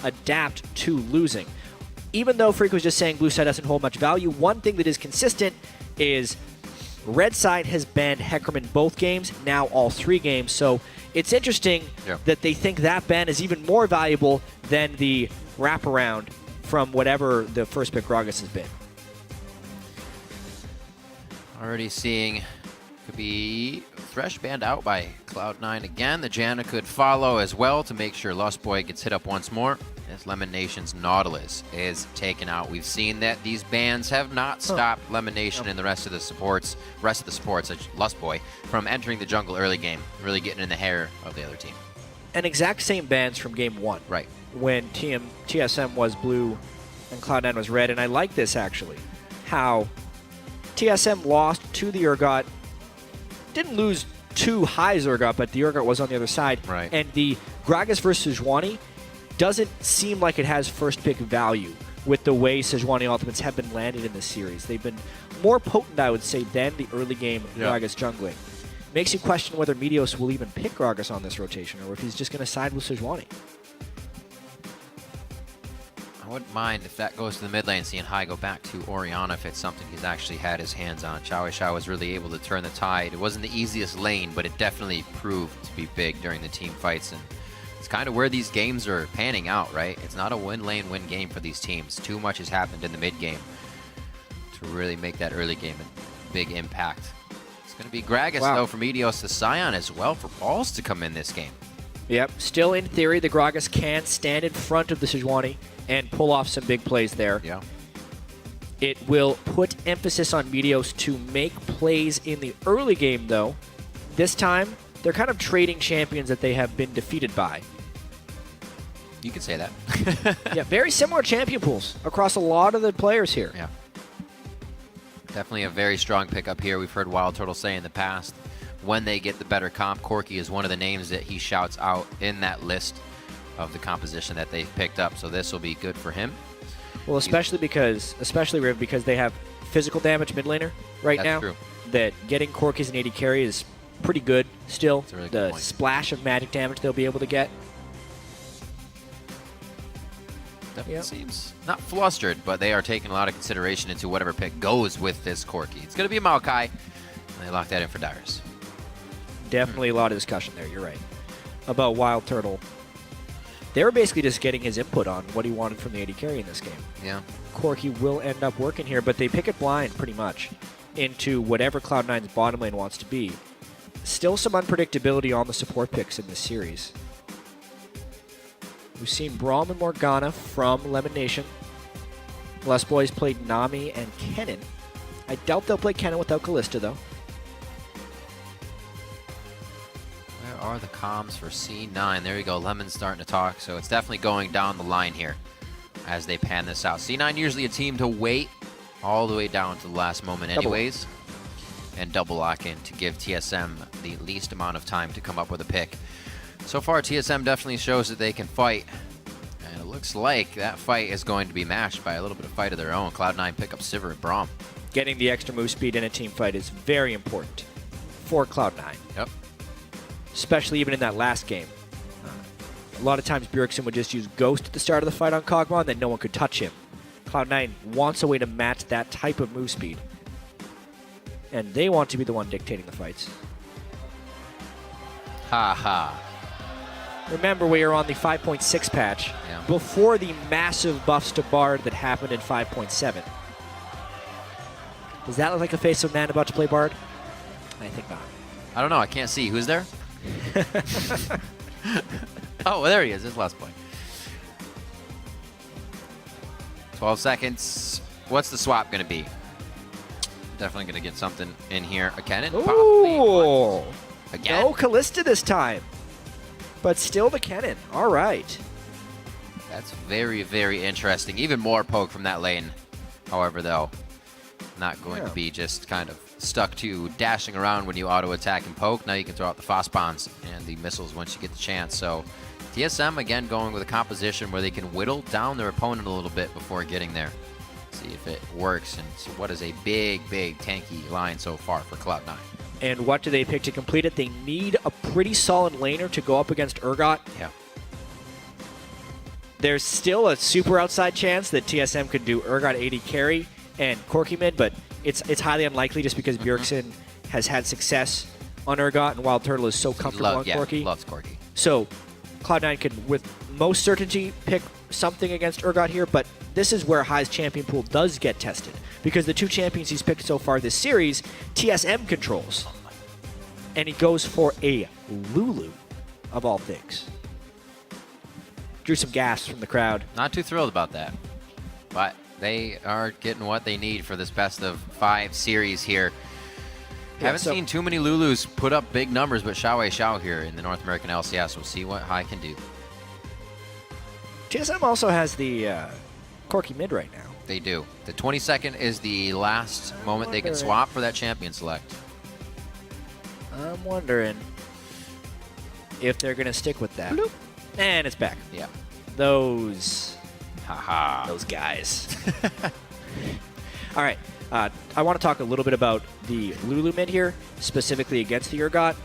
adapt to losing. Even though Freak was just saying blue side doesn't hold much value, one thing that is consistent is red side has banned Heckerman both games, now all 3 games. So it's interesting that they think that ban is even more valuable than the wraparound from whatever the first pick Gragas has been. Already seeing could be Thresh banned out by Cloud9 again. The Janna could follow as well to make sure Lustboy gets hit up once more. As LemonNation's Nautilus is taken out. We've seen that these bans have not stopped LemonNation and the rest of the supports, such Lustboy, from entering the jungle early game, really getting in the hair of the other team. And exact same bans from game 1. Right. When TSM was blue and Cloud9 was red. And I like this, actually. How TSM lost to the Urgot. Didn't lose to high Urgot, but the Urgot was on the other side. Right. And the Gragas versus Sejuani doesn't seem like it has first pick value with the way Sejuani ultimates have been landed in this series. They've been more potent, I would say, than the early game Gragas jungling. Makes you question whether Meteos will even pick Gragas on this rotation or if he's just going to side with Sejuani. I wouldn't mind if that goes to the mid lane, seeing Hai go back to Orianna if it's something he's actually had his hands on. Xiao was really able to turn the tide. It wasn't the easiest lane, but it definitely proved to be big during the team fights. And it's kind of where these games are panning out, right? It's not a win-lane win game for these teams. Too much has happened in the mid game to really make that early game a big impact. It's going to be Gragas, though, for Meteos to Sion as well for balls to come in this game. Yep. Still, in theory, the Gragas can stand in front of the Sejuani and pull off some big plays there. Yeah. It will put emphasis on Meteos to make plays in the early game, though. This time, they're kind of trading champions that they have been defeated by. You could say that. Yeah, very similar champion pools across a lot of the players here. Yeah. Definitely a very strong pickup here. We've heard Wildturtle say in the past, when they get the better comp, Corki is one of the names that he shouts out in that list of the composition that they've picked up. So this will be good for him. Well, especially Riv, because they have physical damage mid laner right now. That's true. That getting Corki as an AD carry is pretty good still. That's a really the good point. splash of magic damage they'll be able to get. Definitely seems not flustered, but they are taking a lot of consideration into whatever pick goes with this Corki. It's going to be a Maokai, and they lock that in for Dyrus. Definitely a lot of discussion there, you're right. About Wildturtle. They were basically just getting his input on what he wanted from the AD carry in this game. Yeah. Corki will end up working here, but they pick it blind pretty much into whatever Cloud9's bottom lane wants to be. Still some unpredictability on the support picks in this series. We've seen Braum and Morgana from LemonNation. Lustboy's played Nami and Kennen. I doubt they'll play Kennen without Kalista, though. Where are the comms for C9? There you go. Lemon's starting to talk, so it's definitely going down the line here as they pan this out. C9 usually a team to wait all the way down to the last moment anyways. And double lock in to give TSM the least amount of time to come up with a pick. So far, TSM definitely shows that they can fight. And it looks like that fight is going to be matched by a little bit of fight of their own. Cloud9 pick up Sivir and Braum. Getting the extra move speed in a team fight is very important for Cloud9. Yep. Especially even in that last game. A lot of times Bjergsen would just use Ghost at the start of the fight on Kog'Maw, and then no one could touch him. Cloud9 wants a way to match that type of move speed. And they want to be the one dictating the fights. Ha ha. Remember, we are on the 5.6 patch before the massive buffs to Bard that happened in 5.7. Does that look like a face of a man about to play Bard? I think not. I don't know. I can't see. Who's there? Oh, well, there he is. His last point. 12 seconds. What's the swap going to be? Definitely going to get something in here. A Kennen? Ooh. Again? No Kalista this time. But still the Kennen. All right. That's very, very interesting. Even more poke from that lane. However, though, not going to be just kind of stuck to dashing around when you auto-attack and poke. Now you can throw out the Phosphons and the missiles once you get the chance. So TSM, again, going with a composition where they can whittle down their opponent a little bit before getting there. See if it works. And so what is a big, big tanky line so far for Cloud9. And what do they pick to complete it? They need a pretty solid laner to go up against Urgot. Yeah. There's still a super outside chance that TSM could do Urgot AD carry and Corki mid, but it's highly unlikely just because Bjergsen has had success on Urgot and Wildturtle is so comfortable on Corki. Loves Corki. So Cloud9 can, with most certainty, pick something against Urgot here, but this is where High's champion pool does get tested. Because the 2 champions he's picked so far this series, TSM controls. And he goes for a Lulu, of all things. Drew some gasps from the crowd. Not too thrilled about that. But they are getting what they need for this best of 5 series here. Haven't seen too many Lulus put up big numbers, but Xiao here in the North American LCS. We'll see what High can do. TSM also has the Corki mid right now. They do. The 22nd is the last moment they can swap for that champion select. I'm wondering if they're going to stick with that. Bloop. And it's back. Yeah. Those guys. All right. I want to talk a little bit about the Lulu mid here, specifically against the Urgot.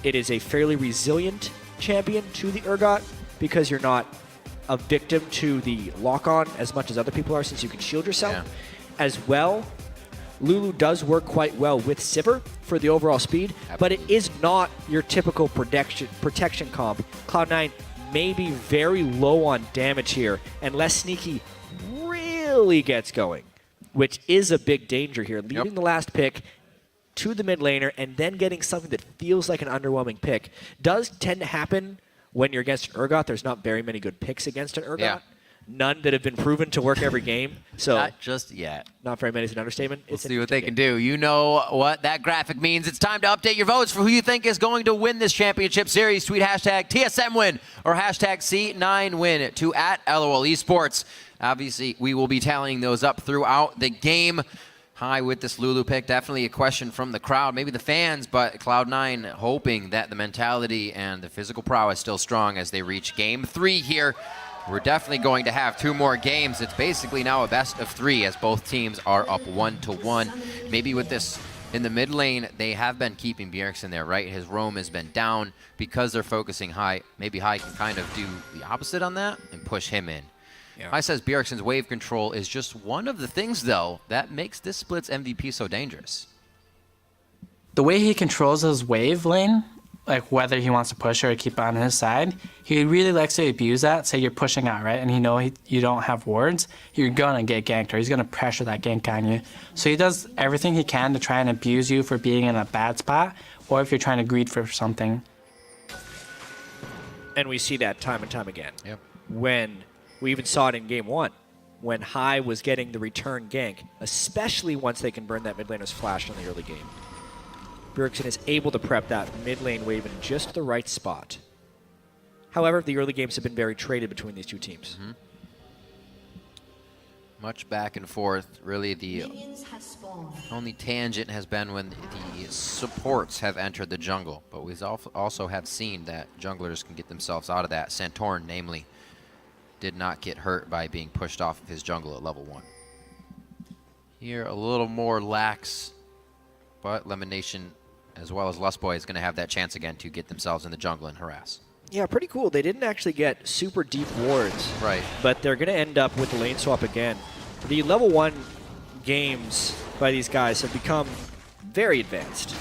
It is a fairly resilient champion to the Urgot because you're not a victim to the lock-on as much as other people are since you can shield yourself. Yeah. As well, Lulu does work quite well with Sivir for the overall speed, but it is not your typical protection comp. Cloud9 may be very low on damage here unless Sneaky really gets going, which is a big danger here. Leaving the last pick to the mid laner and then getting something that feels like an underwhelming pick does tend to happen when you're against an Urgot. There's not very many good picks against an Urgot. Yeah. None that have been proven to work every game. So not just yet. Not very many is an understatement. We'll see what they can do. You know what that graphic means. It's time to update your votes for who you think is going to win this championship series. Tweet hashtag TSMWin or hashtag C9Win to @LOL Esports. Obviously, we will be tallying those up throughout the game. High with this Lulu pick. Definitely a question from the crowd, maybe the fans, but Cloud9 hoping that the mentality and the physical prowess still strong as they reach Game 3 here. We're definitely going to have 2 more games. It's basically now a best of 3 as both teams are up 1-1. Maybe with this in the mid lane, they have been keeping Bjergsen there, right? His roam has been down because they're focusing High. Maybe High can kind of do the opposite on that and push him in. Yeah. High says Bjergsen's wave control is just one of the things, though, that makes this split's MVP so dangerous. The way he controls his wave lane, like whether he wants to push or keep on his side, he really likes to abuse that. Say you're pushing out, right? And you don't have wards, you're going to get ganked, or he's going to pressure that gank on you. So he does everything he can to try and abuse you for being in a bad spot, or if you're trying to greed for something. And we see that time and time again. Yep. When we even saw it in Game 1, when High was getting the return gank, especially once they can burn that mid laner's flash in the early game. Bjergsen is able to prep that mid lane wave in just the right spot. However, the early games have been very traded between these 2 teams. Mm-hmm. Much back and forth. Really, the only tangent has been when the supports have entered the jungle. But we also have seen that junglers can get themselves out of that. Santorin, namely, did not get hurt by being pushed off of his jungle at level 1. Here, a little more lax, but LemonNation, as well as Lustboy, is going to have that chance again to get themselves in the jungle and harass. Yeah, pretty cool. They didn't actually get super deep wards. Right. But they're going to end up with the lane swap again. The level 1 games by these guys have become very advanced.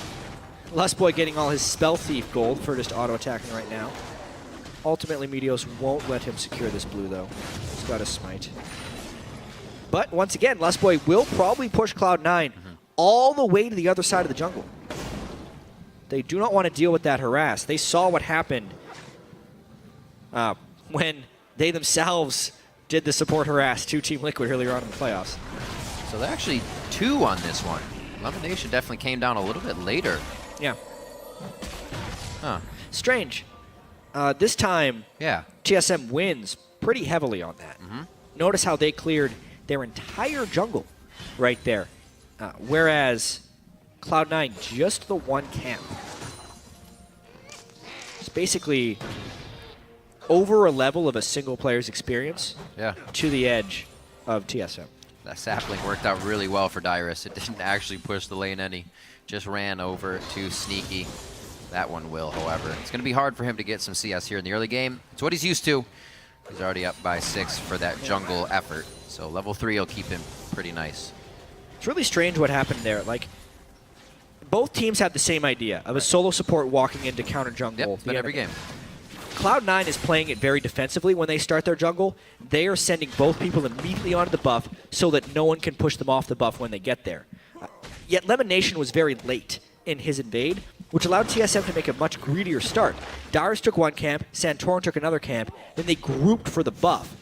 Lustboy getting all his Spell Thief gold for just auto-attacking right now. Ultimately, Meteos won't let him secure this blue, though. He's got a smite. But once again, Lustboy will probably push Cloud9 all the way to the other side of the jungle. They do not want to deal with that harass. They saw what happened when they themselves did the support harass to Team Liquid earlier on in the playoffs. So they're actually 2 on this one. LemonNation definitely came down a little bit later. Yeah. Huh. Strange. This time, yeah, TSM wins pretty heavily on that. Notice how they cleared their entire jungle right there, whereas Cloud9 just the 1 camp. It's basically over a level of a single player's experience to the edge of TSM. That sapling worked out really well for Dyrus. It didn't actually push the lane any, just ran over to Sneaky. That one will, however. It's going to be hard for him to get some CS here in the early game. It's what he's used to. He's already up by 6 for that jungle effort. So level 3 will keep him pretty nice. It's really strange what happened there. Like, both teams have the same idea of a solo support walking into counter jungle. Yep, it's been every game. Cloud9 is playing it very defensively when they start their jungle. They are sending both people immediately onto the buff so that no one can push them off the buff when they get there. Yet LemonNation was very late in his invade, which allowed TSM to make a much greedier start. Dyrus took one camp, Santorin took another camp, then they grouped for the buff.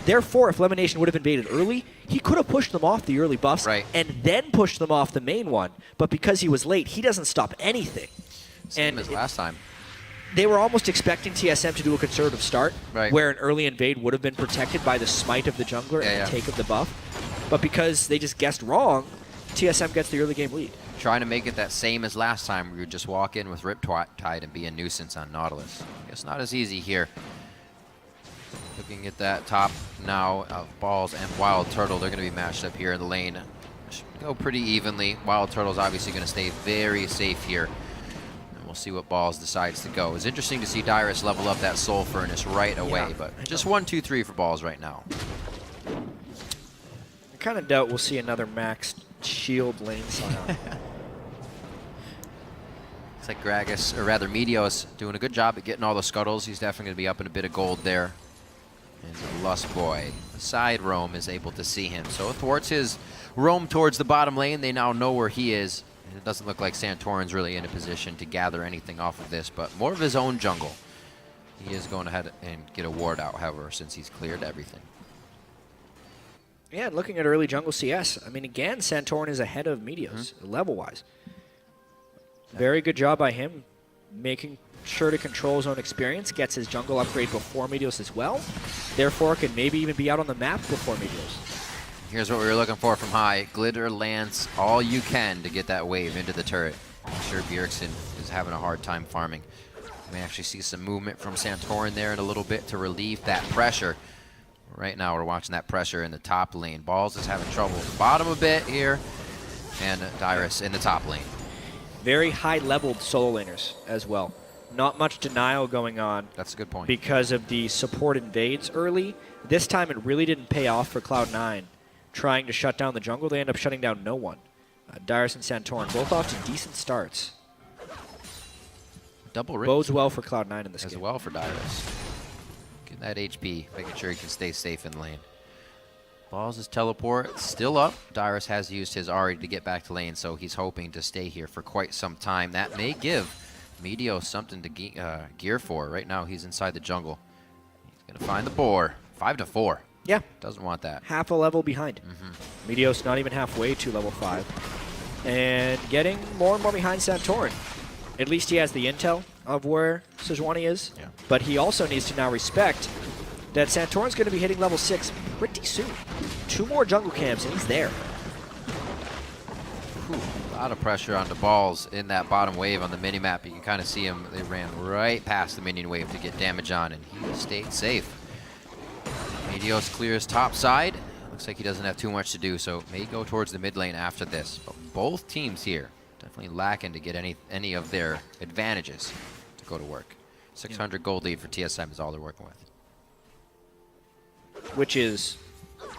Therefore, if LemonNation would have invaded early, he could have pushed them off the early buffs and then pushed them off the main one. But because he was late, he doesn't stop anything. Same as last time. They were almost expecting TSM to do a conservative start, where an early invade would have been protected by the smite of the jungler and the take of the buff. But because they just guessed wrong, TSM gets the early game lead. Trying to make it that same as last time, where you just walk in with Riptide and be a nuisance on Nautilus. I guess not as easy here. Looking at that top now of Balls and Wildturtle, they're going to be matched up here in the lane. Should go pretty evenly. Wildturtle's obviously going to stay very safe here. And we'll see what Balls decides to go. It's interesting to see Dyrus level up that Soul Furnace right away, but just 1, 2, 3 for Balls right now. I kind of doubt we'll see another maxed shield lane Sion. It's like Gragas, or rather Meteos, doing a good job at getting all the scuttles. He's definitely going to be up in a bit of gold there. And the Lustboy, the side roam, is able to see him. So thwarts his roam towards the bottom lane. They now know where he is. And it doesn't look like Santorin's really in a position to gather anything off of this, but more of his own jungle. He is going ahead and get a ward out, however, since he's cleared everything. Yeah, and looking at early jungle CS, I mean, again, Santorin is ahead of Meteos, level-wise. Very good job by him, making sure to control his own experience, gets his jungle upgrade before Meteos as well. Therefore, can maybe even be out on the map before Meteos. Here's what we were looking for from high. Glitter, Lance, all you can to get that wave into the turret. I'm sure Bjergsen is having a hard time farming. We may actually see some movement from Santorin there in a little bit to relieve that pressure. Right now, we're watching that pressure in the top lane. Balls is having trouble at the bottom a bit here, and Dyrus in the top lane. Very high-leveled solo laners as well. Not much denial going on. That's a good point. Because of the support invades early. This time, it really didn't pay off for Cloud9. Trying to shut down the jungle, they end up shutting down no one. Dyrus and Santorin both off to decent starts. Double rip. Bodes well for Cloud9 in this game. As well for Dyrus. Getting that HP, making sure he can stay safe in lane. Balls' teleport still up. Dyrus has used his Ahri to get back to lane, so he's hoping to stay here for quite some time. That may give Meteos something to gear for. Right now, he's inside the jungle. He's going to find the boar. 5 to 4. Yeah. Doesn't want that. Half a level behind. Meteos not even halfway to level 5. And getting more and more behind Santorin. At least he has the intel of where Sejuani is. Yeah. But he also needs to now respect that Santorin's going to be hitting level 6 pretty soon. 2 more jungle camps, and he's there. Whew, a lot of pressure on the Balls in that bottom wave on the minimap. You can kind of see him. They ran right past the minion wave to get damage on, and he stayed safe. Meteos clears top side. Looks like he doesn't have too much to do, so may go towards the mid lane after this. But both teams here definitely lacking to get any of their advantages to go to work. 600 gold lead for TSM is all they're working with. Which is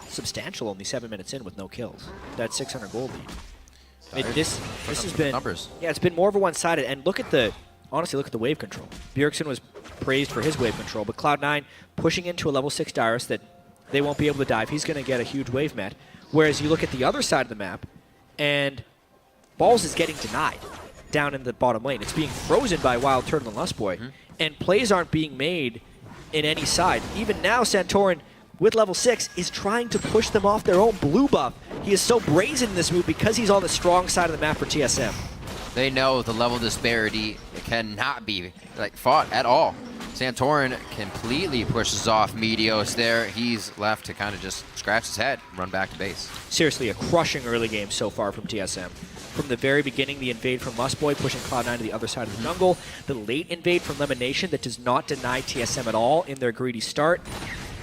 substantial, only 7 minutes in with no kills. That 600 gold lead. This has been numbers. Yeah, it's been more of a one-sided. And look at the wave control. Bjergsen was praised for his wave control, but Cloud9 pushing into a level 6 Dyrus that they won't be able to dive. He's going to get a huge wave met. Whereas you look at the other side of the map, and Balls is getting denied down in the bottom lane. It's being frozen by Wildturtle and Lustboy, and plays aren't being made in any side. Even now, Santorin, with level 6, is trying to push them off their own blue buff. He is so brazen in this move because he's on the strong side of the map for TSM. They know the level disparity cannot be fought at all. Santorin completely pushes off Meteos there. He's left to kind of just scratch his head, run back to base. Seriously, a crushing early game so far from TSM. From the very beginning, the invade from Lustboy pushing Cloud9 to the other side of the jungle. The late invade from LemonNation that does not deny TSM at all in their greedy start.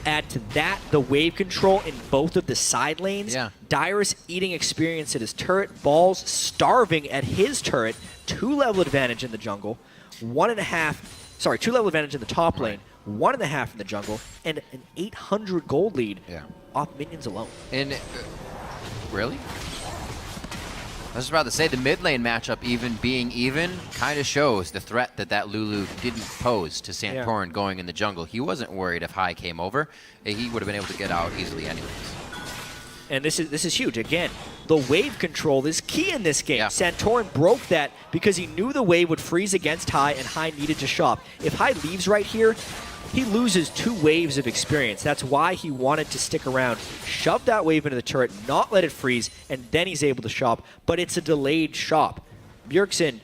Add to that the wave control in both of the side lanes. Yeah. Dyrus eating experience at his turret. Balls starving at his turret. 2 level advantage in the jungle. 2 level advantage in the top lane. 1.5 in the jungle, and an 800 gold lead off minions alone. And really? I was about to say, the mid lane matchup being even kind of shows the threat that Lulu didn't pose to Santorin going in the jungle. He wasn't worried if High came over. He would have been able to get out easily anyways. And this is huge. Again, the wave control is key in this game. Yeah. Santorin broke that because he knew the wave would freeze against High, and High needed to shop. If High leaves right here, he loses 2 waves of experience. That's why he wanted to stick around, shove that wave into the turret, not let it freeze, and then he's able to shop. But it's a delayed shop. Bjergsen,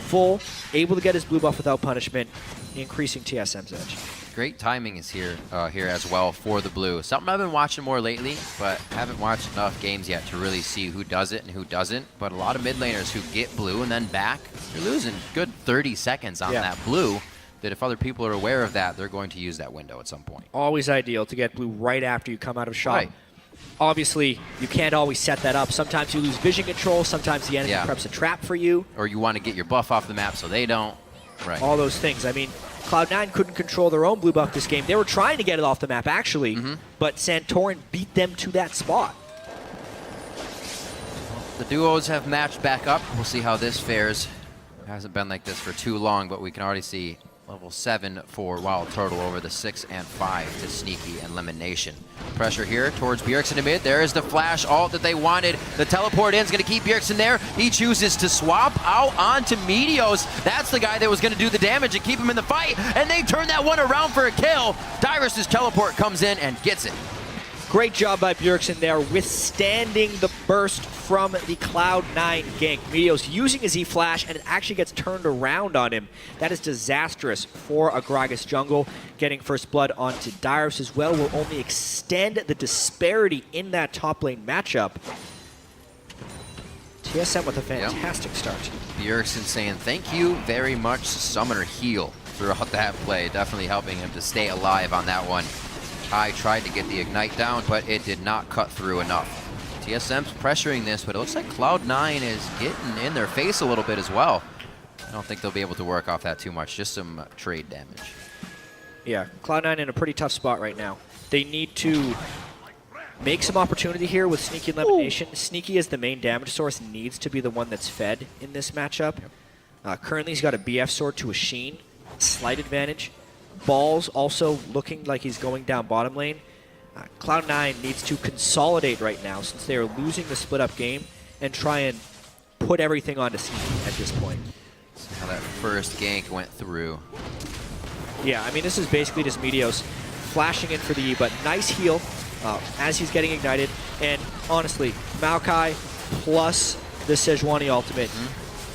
full, able to get his blue buff without punishment, increasing TSM's edge. Great timing is here as well for the blue. Something I've been watching more lately, but haven't watched enough games yet to really see who does it and who doesn't. But a lot of mid laners who get blue and then back, you're losing good 30 seconds on that blue. That if other people are aware of that, they're going to use that window at some point. Always ideal to get blue right after you come out of shop. Right. Obviously, you can't always set that up. Sometimes you lose vision control. Sometimes the enemy preps a trap for you. Or you want to get your buff off the map so they don't. Right. All those things. I mean, Cloud9 couldn't control their own blue buff this game. They were trying to get it off the map, actually, but Santorin beat them to that spot. The duos have matched back up. We'll see how this fares. It hasn't been like this for too long, but we can already see level 7 for Wildturtle over the 6 and 5 to Sneaky and LemonNation. Pressure here towards Bjergsen in mid. There is the flash ult that they wanted. The teleport in is going to keep Bjergsen there. He chooses to swap out onto Meteos. That's the guy that was going to do the damage and keep him in the fight, and they turn that one around for a kill. Dyrus' teleport comes in and gets it. Great job by Bjergsen there, withstanding the burst from the Cloud9 gank. Meteos using his E-Flash, and it actually gets turned around on him. That is disastrous for a Gragas jungle. Getting first blood onto Dyrus as well will only extend the disparity in that top lane matchup. TSM with a fantastic start. Bjergsen saying thank you very much, Summoner Heal, throughout that play. Definitely helping him to stay alive on that one. High tried to get the Ignite down, but it did not cut through enough. TSM's pressuring this, but it looks like Cloud9 is getting in their face a little bit as well. I don't think they'll be able to work off that too much, just some trade damage. Yeah, Cloud9 in a pretty tough spot right now. They need to make some opportunity here with Sneaky and LemonNation. Sneaky as the main damage source needs to be the one that's fed in this matchup. Currently he's got a BF sword to a Sheen, slight advantage. Balls also looking like he's going down bottom lane. Cloud9 needs to consolidate right now since they are losing the split-up game and try and put everything onto Sneaky at this point. See how that first gank went through. Yeah, I mean, this is basically just Meteos flashing in for the E, but nice heal as he's getting ignited. And honestly, Maokai plus the Sejuani ultimate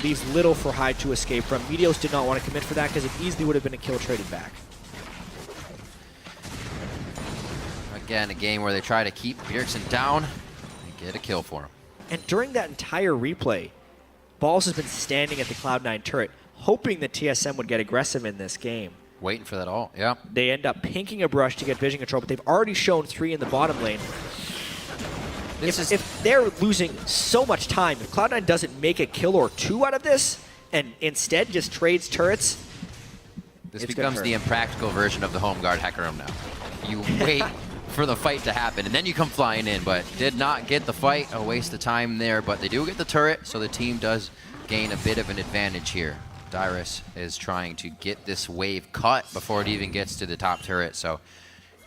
leaves little for High to escape from. Meteos did not want to commit for that because it easily would have been a kill traded back. Again, a game where they try to keep Bjergsen down and get a kill for him. And during that entire replay, Balls has been standing at the Cloud9 turret, hoping that TSM would get aggressive in this game. Waiting for that ult, yeah. They end up pinking a brush to get vision control, but they've already shown 3 in the bottom lane. If they're losing so much time, if Cloud9 doesn't make a kill or 2 out of this, and instead just trades turrets, this becomes the impractical version of the home guard hacker room now. You wait for the fight to happen, and then you come flying in, but did not get the fight. A waste of time there, but they do get the turret, so the team does gain a bit of an advantage here. Dyrus is trying to get this wave cut before it even gets to the top turret, so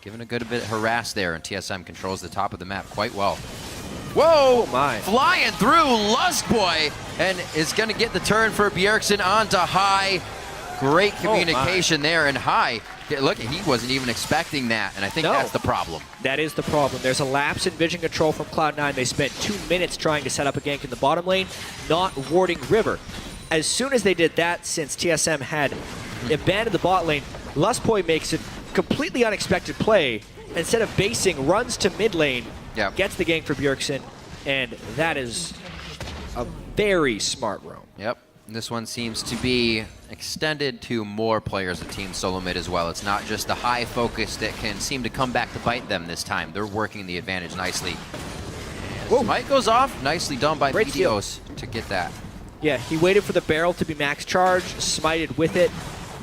giving a good bit of harass there, and TSM controls the top of the map quite well. Whoa! Oh my. Flying through Lustboy, and is going to get the turn for Bjergsen onto High. Great communication there, and High, look, he wasn't even expecting that, and I think that's the problem. That is the problem. There's a lapse in vision control from Cloud9. They spent 2 minutes trying to set up a gank in the bottom lane, not warding River. As soon as they did that, since TSM had abandoned the bot lane, Lustboy makes a completely unexpected play. Instead of basing, runs to mid lane, gets the gank for Bjergsen, and that is a very smart roam. Yep. This one seems to be extended to more players of Team Solomid as well. It's not just the High focus that can seem to come back to bite them this time. They're working the advantage nicely. Smite goes off. Nicely done by Meteos to get that. Yeah, he waited for the barrel to be max charge, smited with it.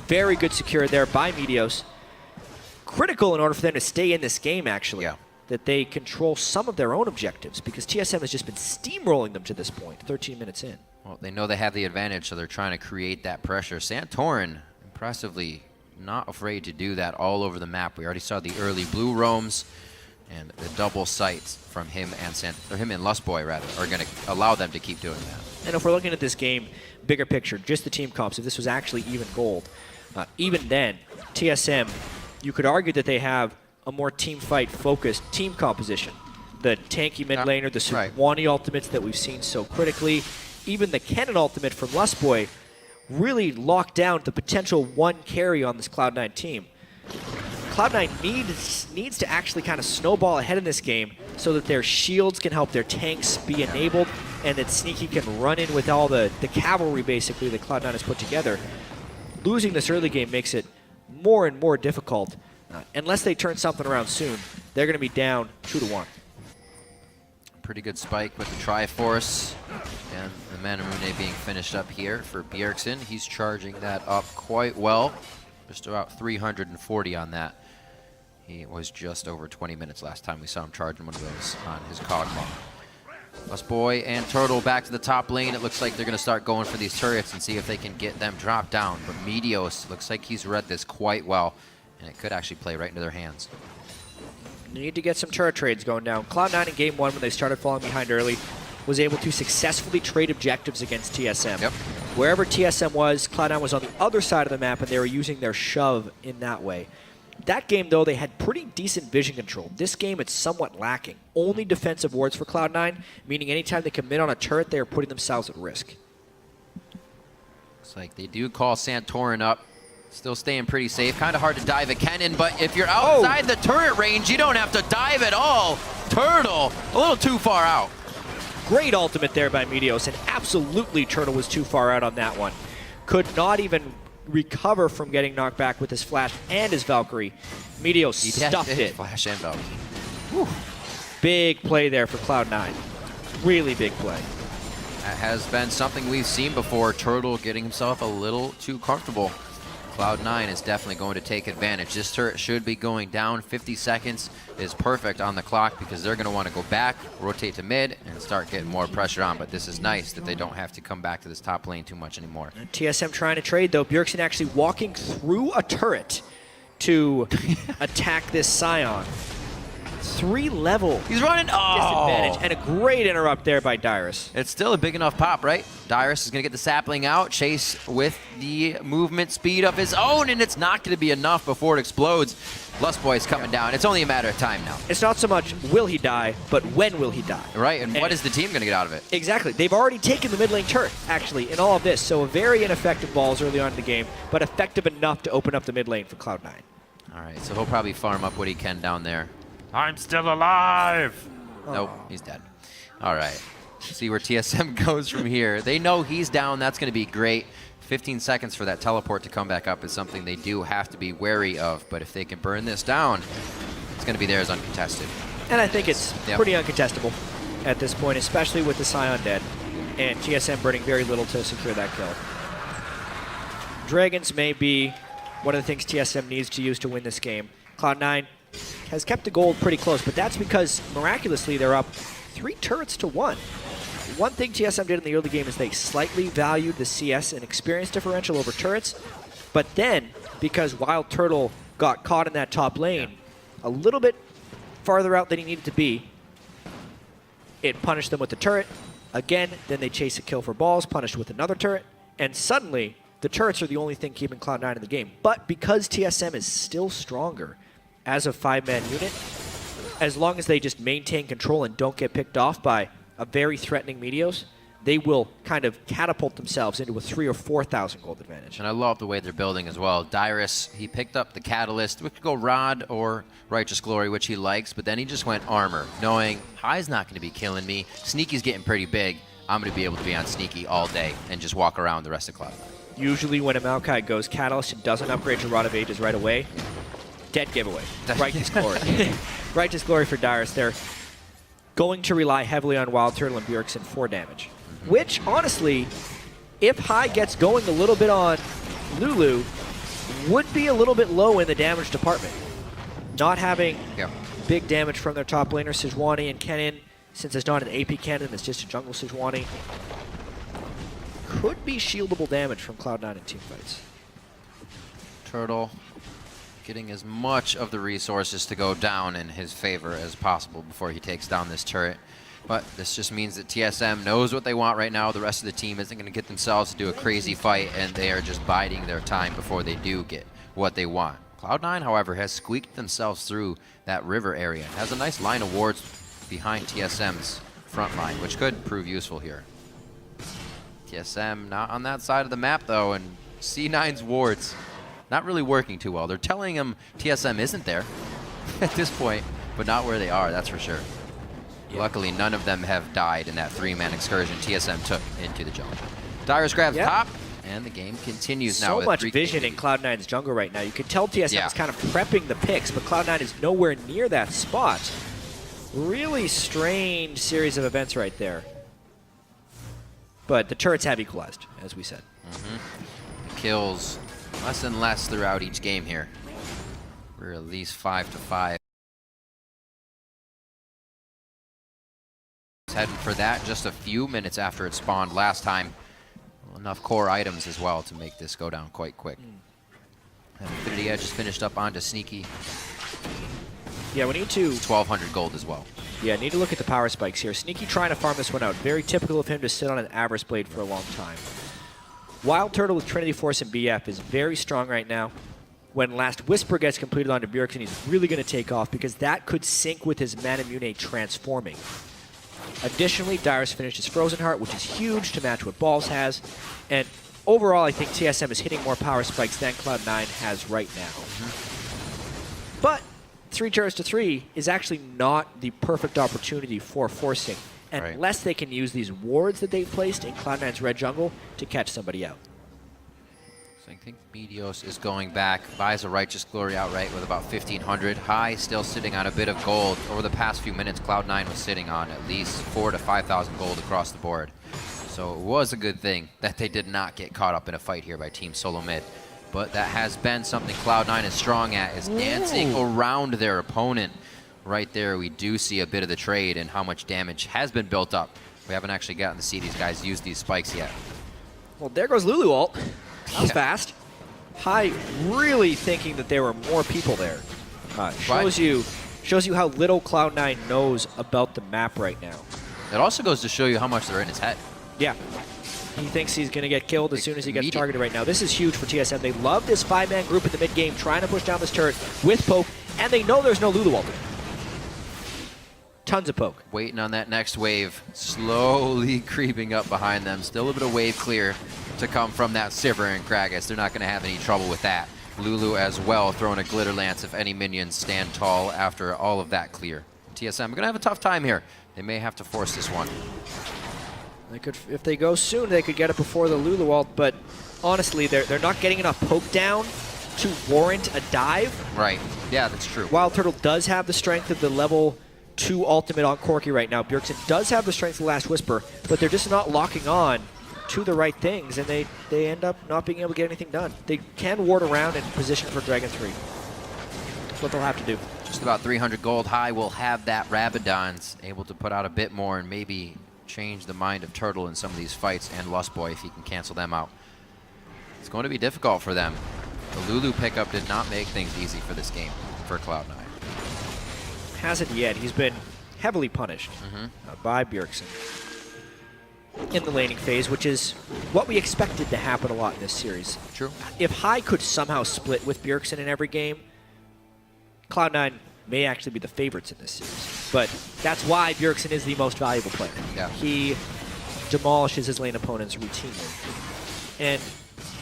Very good secure there by Meteos. critical in order for them to stay in this game, actually. Yeah. That they control some of their own objectives, because TSM has just been steamrolling them to this point, 13 minutes in. Well, they know they have the advantage, so they're trying to create that pressure. Santorin, impressively, not afraid to do that all over the map. We already saw the early blue roams, and the double sights from him and him and Lustboy, rather, are going to allow them to keep doing that. And if we're looking at this game, bigger picture, just the team comps, if this was actually even gold, even then, TSM, you could argue that they have a more team fight focused team composition. The tanky mid laner, the Sejuani ultimates that we've seen so critically, even the Kennen ultimate from Lustboy really locked down the potential one carry on this Cloud9 team. Cloud9 needs to actually kind of snowball ahead in this game so that their shields can help their tanks be enabled, and that Sneaky can run in with all the cavalry basically that Cloud9 has put together. Losing this early game makes it more and more difficult. Unless they turn something around soon, they're going to be down 2-1. Pretty good spike with the Triforce, and the Manamune being finished up here for Bjergsen. He's charging that up quite well. Just about 340 on that. He was just over 20 minutes last time we saw him charging one of those on his Cogma. Lustboy and Turtle back to the top lane. It looks like they're going to start going for these turrets and see if they can get them dropped down. But Meteos looks like he's read this quite well, and it could actually play right into their hands. You need to get some turret trades going down. Cloud9 in game 1, when they started falling behind early, was able to successfully trade objectives against TSM. Yep. Wherever TSM was, Cloud9 was on the other side of the map, and they were using their shove in that way. That game, though, they had pretty decent vision control. This game, it's somewhat lacking. Only defensive wards for Cloud9, meaning anytime they commit on a turret, they are putting themselves at risk. Looks like they do call Santorin up. Still staying pretty safe. Kind of hard to dive at Kennen, but if you're outside the turret range, you don't have to dive at all. Turtle, a little too far out. Great ultimate there by Meteos, and absolutely Turtle was too far out on that one. Could not even recover from getting knocked back with his flash and his Valkyrie. Meteos stuffed it. Flash and Valkyrie. Whew. Big play there for Cloud9. Really big play. That has been something we've seen before. Turtle getting himself a little too comfortable. Cloud9 is definitely going to take advantage. This turret should be going down. 50 seconds is perfect on the clock because they're going to want to go back, rotate to mid, and start getting more pressure on. But this is nice that they don't have to come back to this top lane too much anymore. And TSM trying to trade, though. Bjergsen actually walking through a turret to attack this Sion. 3-level He's running. disadvantage, and a great interrupt there by Dyrus. It's still a big enough pop, right? Dyrus is going to get the sapling out, chase with the movement speed of his own, and it's not going to be enough before it explodes. Lustboy is coming down. It's only a matter of time now. It's not so much will he die, but when will he die? Right, and what is the team going to get out of it? Exactly. They've already taken the mid lane turret, actually, in all of this. So very ineffective balls early on in the game, but effective enough to open up the mid lane for Cloud9. All right, so he'll probably farm up what he can down there. I'm still alive. Nope, he's dead. All right, see where TSM goes from here. They know he's down. That's going to be great. 15 seconds for that teleport to come back up is something they do have to be wary of. But if they can burn this down, it's going to be theirs uncontested. And I think it's pretty uncontestable at this point, especially with the Sion dead and TSM burning very little to secure that kill. Dragons may be one of the things TSM needs to use to win this game. Cloud9 has kept the gold pretty close, but that's because miraculously they're up 3 turrets to 1. One thing TSM did in the early game is they slightly valued the CS and experience differential over turrets, but then because Wildturtle got caught in that top lane a little bit farther out than he needed to be, it punished them with the turret. Again, then they chase a kill for balls, punished with another turret, and suddenly the turrets are the only thing keeping Cloud9 in the game. But because TSM is still stronger as a 5-man unit, as long as they just maintain control and don't get picked off by a very threatening Meteos, they will kind of catapult themselves into a 3,000 or 4,000 gold advantage. And I love the way they're building as well. Dyrus, he picked up the Catalyst, which could go Rod or Righteous Glory, which he likes, but then he just went Armor, knowing High's not going to be killing me. Sneaky's getting pretty big. I'm going to be able to be on Sneaky all day and just walk around the rest of Cloud9. Usually when a Maokai goes Catalyst and doesn't upgrade to Rod of Ages right away, dead giveaway. Righteous Glory. Righteous Glory for Dyrus. They're going to rely heavily on Wildturtle and Bjergsen for damage. Which, honestly, if High gets going a little bit on Lulu, would be a little bit low in the damage department. not having Yeah. big damage from their top laner, Sejuani and Kennen, since it's not an AP Kennen, it's just a jungle Sejuani, could be shieldable damage from Cloud9 in teamfights. Turtle getting as much of the resources to go down in his favor as possible before he takes down this turret. But this just means that TSM knows what they want right now. The rest of the team isn't going to get themselves to do a crazy fight, and they are just biding their time before they do get what they want. Cloud9, however, has squeaked themselves through that river area. Has a nice line of wards behind TSM's front line, which could prove useful here. TSM not on that side of the map, though, and C9's wards not really working too well. They're telling him TSM isn't there at this point, but not where they are, that's for sure. Yeah. Luckily, none of them have died in that 3-man excursion TSM took into the jungle. Dyrus grabs top, and the game continues now. So with much vision in Cloud9's jungle right now. You can tell TSM is kind of prepping the picks, but Cloud9 is nowhere near that spot. Really strange series of events right there. But the turrets have equalized, as we said. Kills less and less throughout each game here. We're at least 5-5. Heading for that just a few minutes after it spawned last time. Enough core items as well to make this go down quite quick. And Infinity Edge is finished up onto Sneaky. Yeah, we need to... 1,200 gold as well. Yeah, need to look at the power spikes here. Sneaky trying to farm this one out. Very typical of him to sit on an Avarice Blade for a long time. Wildturtle with Trinity Force and BF is very strong right now. When Last Whisper gets completed onto Bjergsen, he's really going to take off because that could sync with his Manamune transforming. Additionally, Dyrus finished his Frozen Heart, which is huge to match what Balls has. And overall, I think TSM is hitting more power spikes than Cloud9 has right now. But 3 turrets to 3 is actually not the perfect opportunity for forcing, unless they can use these wards that they've placed in Cloud9's red jungle to catch somebody out. So I think Meteos is going back, buys a Righteous Glory outright with about 1,500. High still sitting on a bit of gold. Over the past few minutes, Cloud9 was sitting on at least 4,000 to 5,000 gold across the board. So it was a good thing that they did not get caught up in a fight here by Team Solomid. But that has been something Cloud9 is strong at, is dancing around their opponent. Right there, we do see a bit of the trade and how much damage has been built up. We haven't actually gotten to see these guys use these spikes yet. Well, there goes Lulu ult. That was fast. High really thinking that there were more people there. Shows you how little Cloud9 knows about the map right now. It also goes to show you how much they're in his head. Yeah. He thinks he's going to get killed as soon as he gets targeted right now. This is huge for TSM. They love this 5-man group in the mid-game trying to push down this turret with poke, and they know there's no Lulu ult. Tons of poke. Waiting on that next wave, slowly creeping up behind them. Still a bit of wave clear to come from that Sivir and Gragas. They're not going to have any trouble with that. Lulu as well, throwing a Glitter Lance if any minions stand tall after all of that clear. TSM are going to have a tough time here. They may have to force this one. They could, if they go soon, they could get it before the Lulu ult, but honestly, they're not getting enough poke down to warrant a dive. Right. Yeah, that's true. Wildturtle does have the strength of the level 2 ultimate on Corki right now. Bjergsen does have the strength of the Last Whisper, but they're just not locking on to the right things, and they end up not being able to get anything done. They can ward around and position for Dragon 3. That's what they'll have to do. Just about 300 gold. High will have that Rabadon's able to put out a bit more and maybe change the mind of Turtle in some of these fights, and Lustboy if he can cancel them out. It's going to be difficult for them. The Lulu pickup did not make things easy for this game for Cloud9. Hasn't yet. He's been heavily punished by Bjergsen in the laning phase, which is what we expected to happen a lot in this series. True. If High could somehow split with Bjergsen in every game, Cloud9 may actually be the favorites in this series. But that's why Bjergsen is the most valuable player. Yeah. He demolishes his lane opponents routinely. And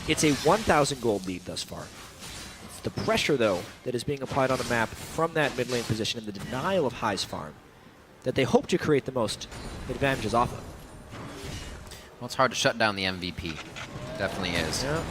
it's a 1,000 gold lead thus far. It's the pressure, though, that is being applied on the map from that mid lane position and the denial of High's farm that they hope to create the most advantages off of. Well, it's hard to shut down the MVP. Definitely is. Yeah.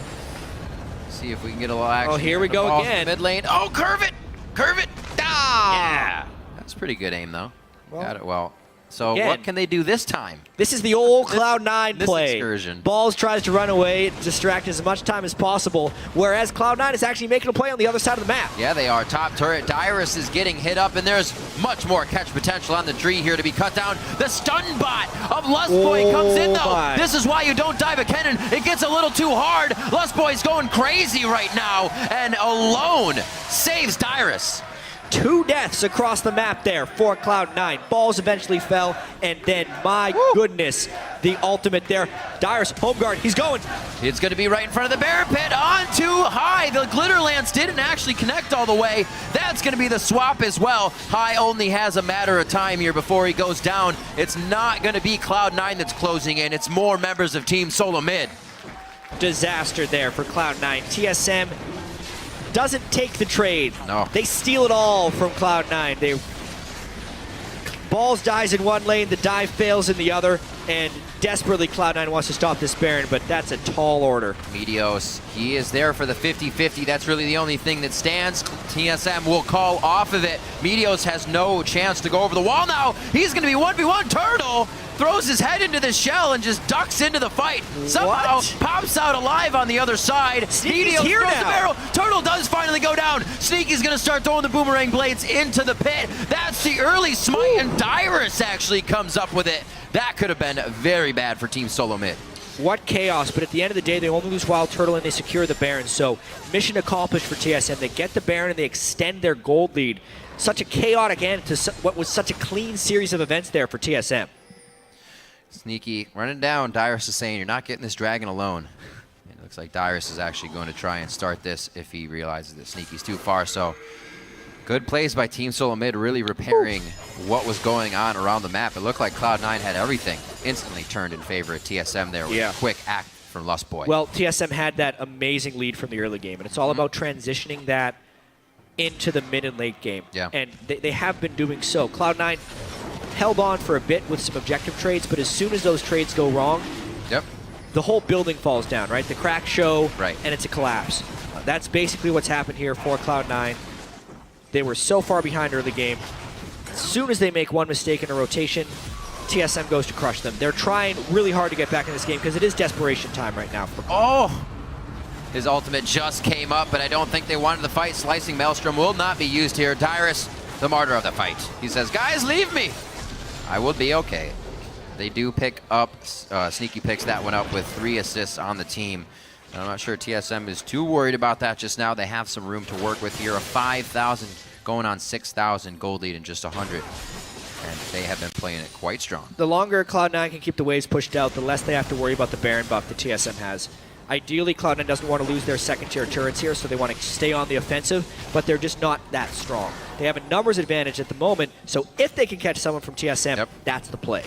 See if we can get a little action. Oh, here we go again. Mid lane. Oh, curve it! Curve it! Ah! Yeah! That's pretty good aim, though. Well, got it well. So Again, what can they do this time? This is the old Cloud9 this play. excursion. Balls tries to run away, distract as much time as possible, whereas Cloud9 is actually making a play on the other side of the map. Yeah, they are. Top turret. Dyrus is getting hit up, and there's much more catch potential on the tree here to be cut down. The stun bot of Lustboy comes in, though. My. This is why you don't dive a Kennen. It gets a little too hard. Lustboy's going crazy right now, and alone saves Dyrus. 2 deaths across the map there for Cloud9. Balls eventually fell, and then, my goodness, the ultimate there. Dyrus, home guard, he's going. It's going to be right in front of the bear pit. On too high. The glitter lance didn't actually connect all the way. That's going to be the swap as well. High only has a matter of time here before he goes down. It's not going to be Cloud9 that's closing in. It's more members of Team Solomid. Disaster there for Cloud9. TSM doesn't take the trade. No. They steal it all from Cloud9. Balls dies in one lane, the dive fails in the other, and desperately Cloud9 wants to stop this Baron, but that's a tall order. Meteos, he is there for the 50-50. That's really the only thing that stands. TSM will call off of it. Meteos has no chance to go over the wall now. He's going to be 1v1. Turtle throws his head into the shell and just ducks into the fight. Somehow pops out alive on the other side. Sneaky's Meteos here throws now. the barrel. Turtle does finally go down. Sneaky's going to start throwing the boomerang blades into the pit. That's the early smite, and Dyrus actually comes up with it. That could have been very bad for Team Solomid. What chaos, but at the end of the day, they only lose Wildturtle and they secure the Baron, so mission accomplished for TSM. They get the Baron and they extend their gold lead. Such a chaotic end to what was such a clean series of events there for TSM. Sneaky running down. Dyrus is saying, you're not getting this dragon alone. It looks like Dyrus is actually going to try and start this if he realizes that Sneaky's too far. So good plays by Team Solomid, really repairing what was going on around the map. It looked like Cloud9 had everything instantly turned in favor of TSM there with a quick act from Lustboy. Well, TSM had that amazing lead from the early game, and it's all about transitioning that into the mid and late game. Yeah. And they have been doing so. Cloud9 held on for a bit with some objective trades, but as soon as those trades go wrong, the whole building falls down, right? The cracks show, and it's a collapse. That's basically what's happened here for Cloud9. They were so far behind early game. As soon as they make one mistake in a rotation, TSM goes to crush them. They're trying really hard to get back in this game because it is desperation time right now. His ultimate just came up, but I don't think they wanted the fight. Slicing Maelstrom will not be used here. Dyrus, the martyr of the fight. He says, guys, leave me. I will be okay. They do pick up, Sneaky picks that one up with 3 assists on the team. And I'm not sure TSM is too worried about that just now. They have some room to work with here. A 5,000 going on 6,000 gold lead in just 100. And they have been playing it quite strong. The longer Cloud9 can keep the waves pushed out, the less they have to worry about the Baron buff that TSM has. Ideally, Cloud9 doesn't want to lose their second-tier turrets here, so they want to stay on the offensive, but they're just not that strong. They have a numbers advantage at the moment, so if they can catch someone from TSM, that's the play.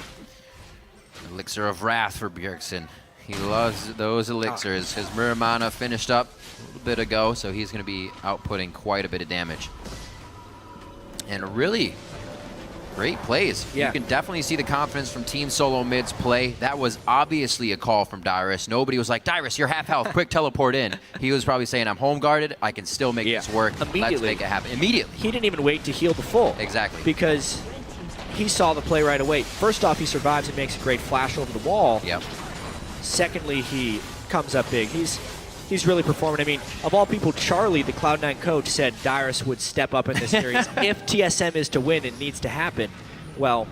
Elixir of Wrath for Bjergsen. He loves those elixirs. His Mirror Mana finished up a little bit ago, so he's going to be outputting quite a bit of damage. And really great plays. You can definitely see the confidence from Team Solomid's play. That was obviously a call from Dyrus. Nobody was like, Dyrus, you're half health. Quick teleport in. He was probably saying, I'm home guarded. I can still make this work. Immediately. Let's make it happen. Immediately. He didn't even wait to heal the full. Exactly. Because he saw the play right away. First off, he survives and makes a great flash over the wall. Secondly, he comes up big. He's really performing. I mean, of all people, Charlie, the Cloud9 coach, said Dyrus would step up in this series. If TSM is to win, it needs to happen. Well,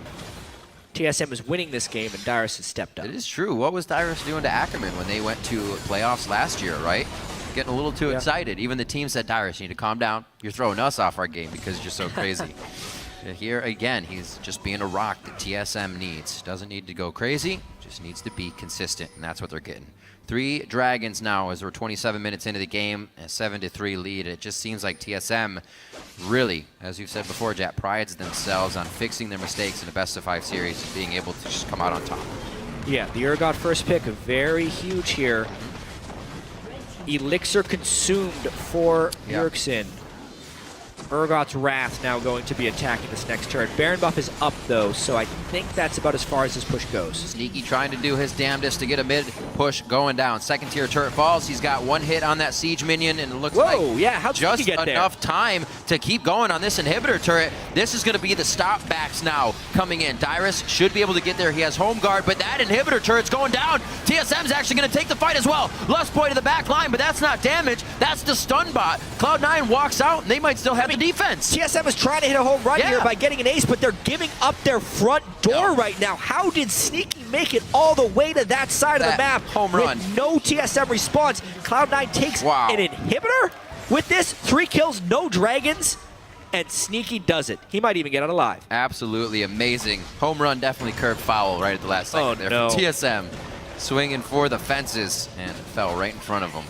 TSM is winning this game, and Dyrus has stepped up. It is true. What was Dyrus doing to Ackerman when they went to playoffs last year, right? Getting a little too excited. Even the team said, Dyrus, you need to calm down. You're throwing us off our game because you're so crazy. Here, again, he's just being a rock that TSM needs. Doesn't need to go crazy, just needs to be consistent, and that's what they're getting. 3 dragons now as we're 27 minutes into the game, a 7-3 lead. It just seems like TSM really, as you've said before, Jack, prides themselves on fixing their mistakes in a best-of-5 series and being able to just come out on top. Yeah, the Urgot first pick, very huge here. Elixir consumed for Bjergsen. Urgot's Wrath now going to be attacking this next turret. Baron buff is up though, so I think that's about as far as this push goes. Sneaky trying to do his damnedest to get a mid push going down. Second tier turret falls. He's got one hit on that siege minion, and it looks like how'd just Sneaky get enough time to keep going on this inhibitor turret. This is going to be the stop backs now coming in. Dyrus should be able to get there. He has home guard, but that inhibitor turret's going down. TSM's actually going to take the fight as well. Lustboy to the back line, but that's not damage. That's the stun bot. Cloud9 walks out, and they might still have the defense. TSM is trying to hit a home run here by getting an ace, but they're giving up their front door right now. How did Sneaky make it all the way to that side of the map home run with no TSM response? Cloud9 takes an inhibitor with this. 3 kills, no dragons, and Sneaky does it. He might even get out alive. Absolutely amazing. Home run, definitely curved foul right at the last second there from TSM. Swinging for the fences, and it fell right in front of him.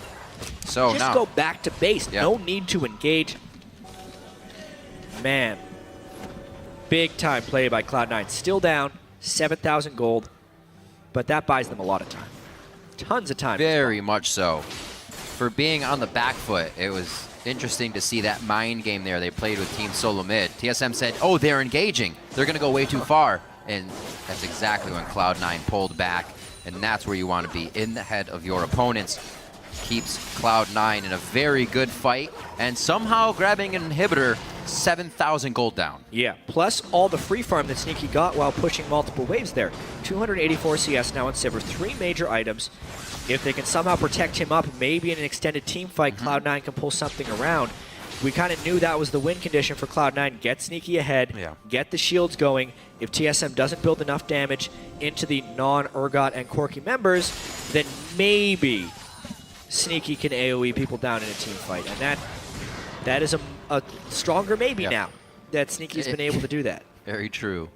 So just now go back to base. No need to engage. Man, big time play by Cloud9. Still down, 7,000 gold, but that buys them a lot of time. Tons of time. Very much so. For being on the back foot, it was interesting to see that mind game there they played with Team Solomid. TSM said, oh, they're engaging. They're going to go way too far. And that's exactly when Cloud9 pulled back. And that's where you want to be, in the head of your opponents. Keeps Cloud9 in a very good fight, and somehow grabbing an inhibitor, 7,000 gold down. Yeah, plus all the free farm that Sneaky got while pushing multiple waves there. 284 CS now on Sivir, 3 major items. If they can somehow protect him up, maybe in an extended team fight, Cloud9 can pull something around. We kind of knew that was the win condition for Cloud9. Get Sneaky ahead, get the shields going. If TSM doesn't build enough damage into the non-Urgot and Corki members, then maybe Sneaky can AoE people down in a team fight. And that is a stronger maybe now that Sneaky's been able to do that. Very true.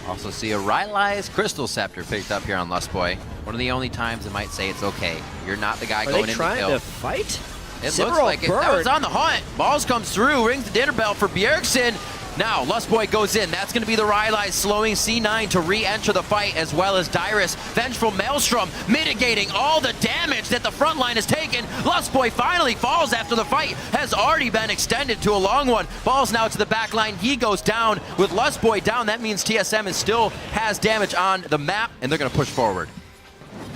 Also see a Rylai's Crystal Scepter picked up here on Lustboy. One of the only times I might say it's okay. You're not the guy going in to kill. Are they trying to fight? It looks like it. That was on the hunt. Balls comes through, rings the dinner bell for Bjergsen. Now, Lustboy goes in. That's going to be the Rylai slowing C9 to re-enter the fight, as well as Dyrus. Vengeful Maelstrom mitigating all the damage that the front line has taken. Lustboy finally falls after the fight has already been extended to a long one. Falls now to the back line. He goes down. With Lustboy down, that means TSM still has damage on the map, and they're going to push forward.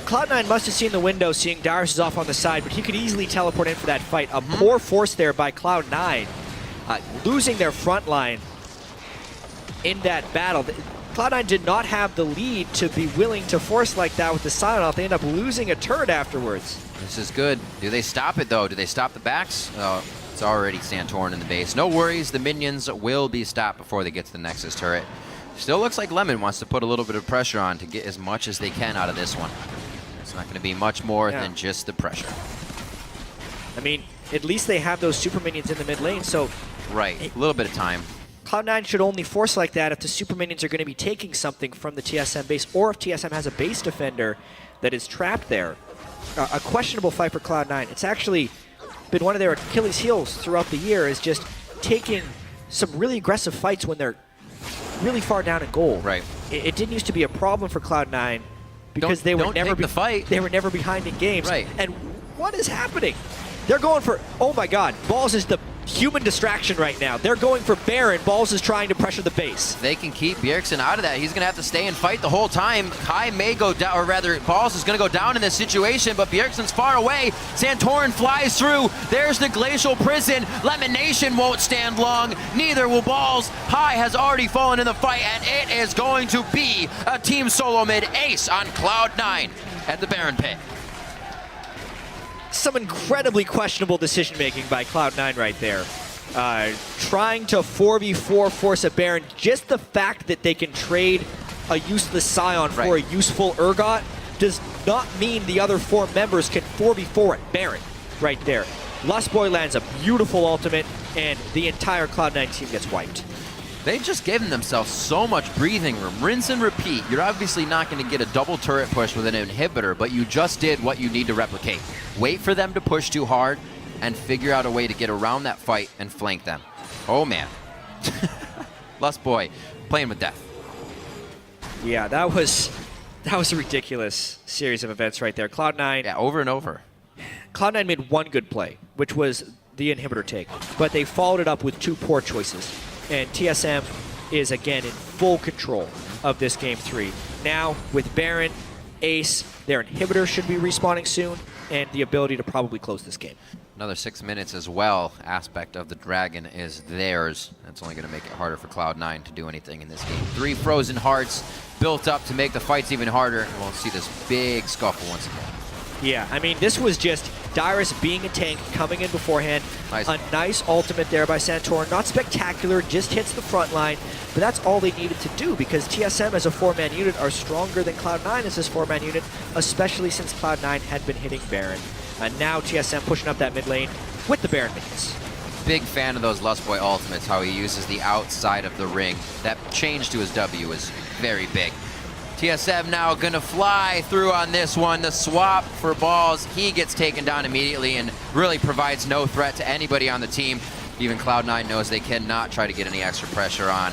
Cloud9 must have seen the window, seeing Dyrus is off on the side, but he could easily teleport in for that fight. A poor force there by Cloud9. Losing their front line in that battle. Cloud9 did not have the lead to be willing to force like that with the Sion off. They end up losing a turret afterwards. This is good. Do they stop it, though? Do they stop the backs? Oh, it's already Santorin in the base. No worries. The minions will be stopped before they get to the Nexus turret. Still looks like Lemon wants to put a little bit of pressure on to get as much as they can out of this one. It's not going to be much more than just the pressure. I mean, at least they have those super minions in the mid lane, so... Right, a little bit of time. Cloud9 should only force like that if the super minions are going to be taking something from the TSM base, or if TSM has a base defender that is trapped there. A questionable fight for Cloud9. It's actually been one of their Achilles heels throughout the year, is just taking some really aggressive fights when they're really far down in gold. Right. It didn't used to be a problem for Cloud9 because they were never the fight. They were never behind in games. Right. And what is happening? They're going for, oh my god, Balls is the human distraction right now. They're going for Baron. Balls is trying to pressure the base. They can keep Bjergsen out of that. He's going to have to stay and fight the whole time. Kai may go down, or rather, Balls is going to go down in this situation, but Bjergsen's far away. Santorin flies through. There's the Glacial Prison. LemonNation won't stand long. Neither will Balls. Kai has already fallen in the fight, and it is going to be a Team Solomid ace on Cloud9 at the Baron Pit. Some incredibly questionable decision-making by Cloud9 right there. Trying to 4v4 force a Baron. Just the fact that they can trade a useless Sion for a useful Urgot does not mean the other 4 members can 4v4 at Baron right there. Lustboy lands a beautiful ultimate, and the entire Cloud9 team gets wiped. They've just given themselves so much breathing room. Rinse and repeat. You're obviously not going to get a double turret push with an inhibitor, but you just did what you need to replicate. Wait for them to push too hard and figure out a way to get around that fight and flank them. Oh, man. Lustboy playing with death. Yeah, that was a ridiculous series of events right there. Cloud9... Yeah, over and over. Cloud9 made one good play, which was the inhibitor take, but they followed it up with 2 poor choices. And TSM is again in full control of this game 3. Now with Baron, Ace, their inhibitor should be respawning soon, and the ability to probably close this game. Another 6 minutes as well. Aspect of the Dragon is theirs. That's only going to make it harder for Cloud9 to do anything in this game. 3 frozen hearts built up to make the fights even harder. And we'll see this big scuffle once again. Yeah, I mean, this was just Dyrus being a tank, coming in beforehand. Nice. A nice ultimate there by Santorin. Not spectacular, just hits the front line. But that's all they needed to do because TSM as a 4-man unit are stronger than Cloud9 as this 4-man unit, especially since Cloud9 had been hitting Baron. And now TSM pushing up that mid lane with the Baron minions. Big fan of those Lustboy ultimates, how he uses the outside of the ring. That change to his W is very big. TSM now gonna fly through on this one. The swap for balls, he gets taken down immediately and really provides no threat to anybody on the team. Even Cloud9 knows they cannot try to get any extra pressure on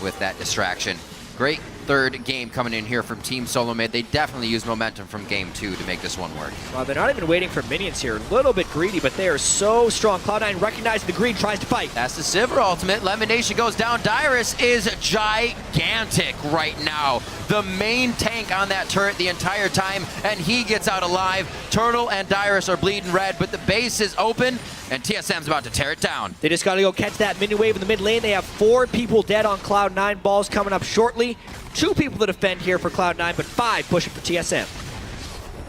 with that distraction. Great third game coming in here from Team Solomid. They definitely used momentum from game 2 to make this one work. Well, they're not even waiting for minions here. A little bit greedy, but they are so strong. Cloud9 recognizing the green, tries to fight. That's the Sivir ultimate. LemonNation goes down. Dyrus is gigantic right now. The main tank on that turret the entire time, and he gets out alive. Turtle and Dyrus are bleeding red, but the base is open, and TSM's about to tear it down. They just got to go catch that minion wave in the mid lane. They have 4 people dead on Cloud9. Balls coming up shortly. 2 people to defend here for Cloud9, but 5 pushing for TSM.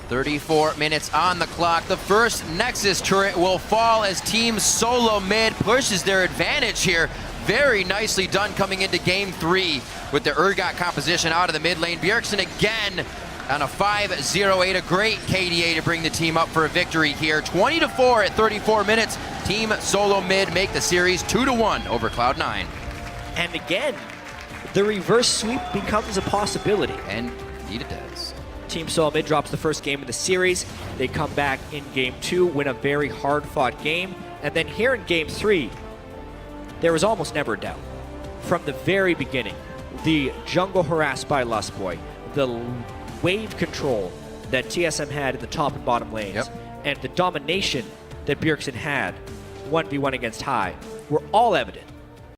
34 minutes on the clock. The first Nexus turret will fall as Team Solomid pushes their advantage here. Very nicely done coming into game 3 with the Urgot composition out of the mid lane. Bjergsen again on a 5-0-8, a great KDA to bring the team up for a victory here. 20-4 at 34 minutes. Team Solomid make the series 2-1 over Cloud9. And again, the reverse sweep becomes a possibility. And indeed it does. Team Solomid drops the first game of the series. They come back in game 2, win a very hard-fought game. And then here in game 3, there was almost never a doubt. From the very beginning, the jungle harassed by Lustboy, the wave control that TSM had in the top and bottom lanes, and the domination that Bjergsen had 1v1 against High were all evident.